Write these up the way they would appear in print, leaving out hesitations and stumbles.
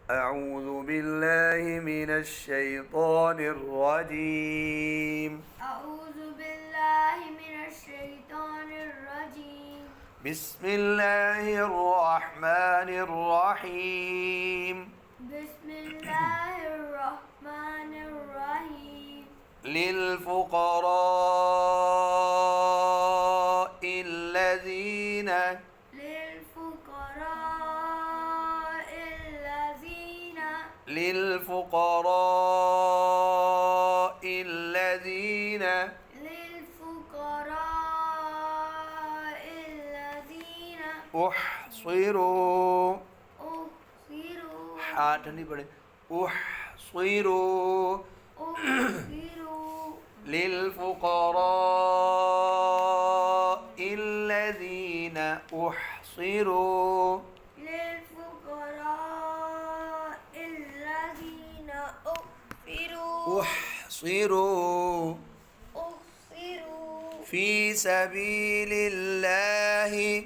أعوذ بالله من الشيطان الرجيم. أعوذ بالله من الشيطان الرجيم. بسم الله الرحمن الرحيم. بسم الله الرحمن الرحيم. للفقراء الذين أحصروا حاضر بڑے أحصروا للفقراء الذين أحصروا أحصروا في سبيل الله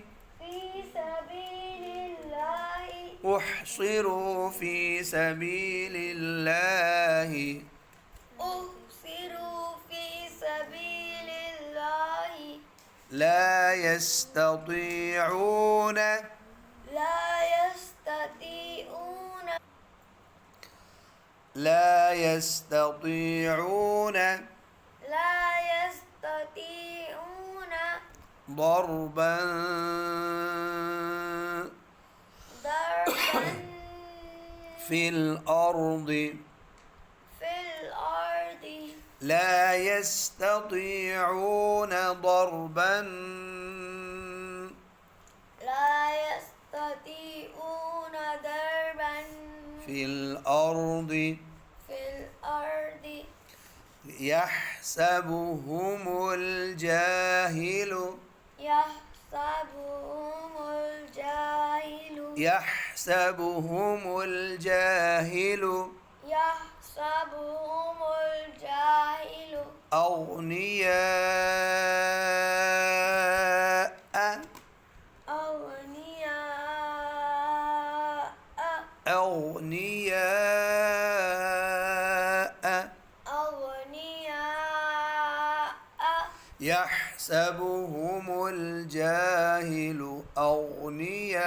أحصروا في سبيل الله لا يستطيعون ضربا في الأرض لا يستطيعون ضربا في الأرض يحسبهم الجاهل أغنياء يحسبهم الجاهل أغنياء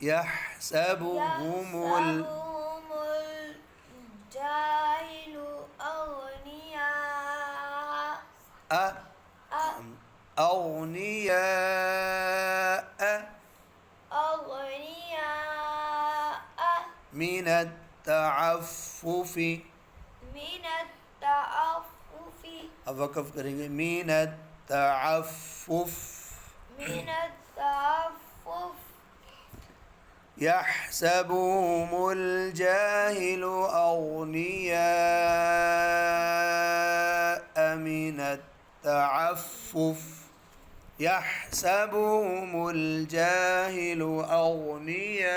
يحسبهم الجاهل أغنياء من التعفف अब वक़्फ़ करेंगे من التعفف يحسبهم الجاهل أغنياء من التعفف يحسبهم الجاهل أغنياء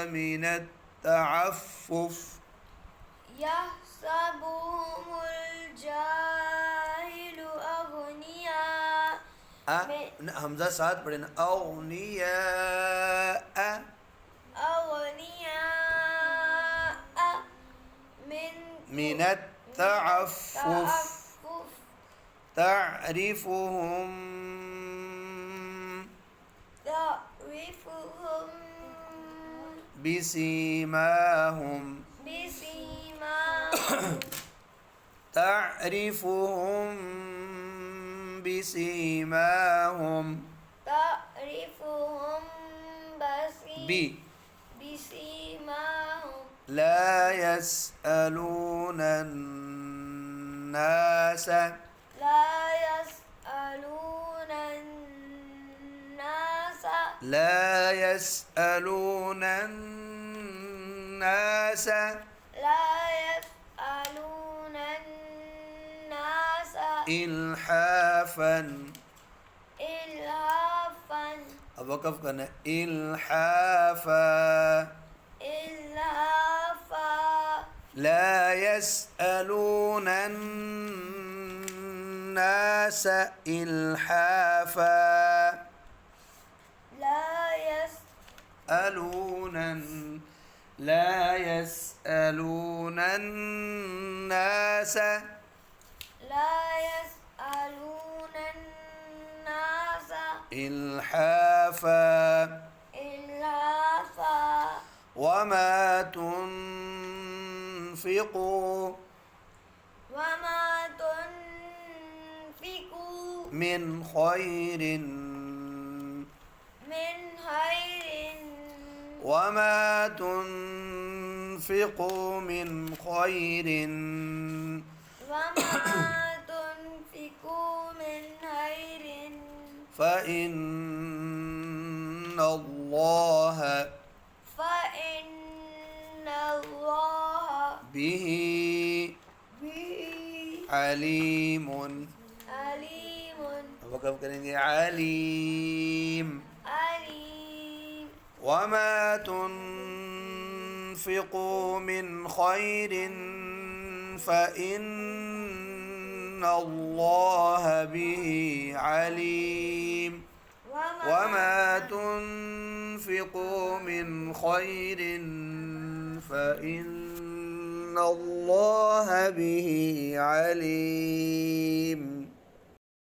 من التعفف हमजा साथ पढ़े ना أغنياء من التعفف تعرفهم بسيماهم تعرفهم بسيماهم لا يسألون الناس إلحافا अब वक़्फ़ करना है إلحافا لا يسألون الناس إلحافا لا يسألون الناس لا يسألون الناس إلحافا إلحافا وما تنفقوا وما تنفقوا من خير وما تنفقوا من خير فإن الله به عليم وقف करेंगे عليم وما تنفقوا من خير فإن الله به عليم وما تنفقوا من خير فإن الله به عليم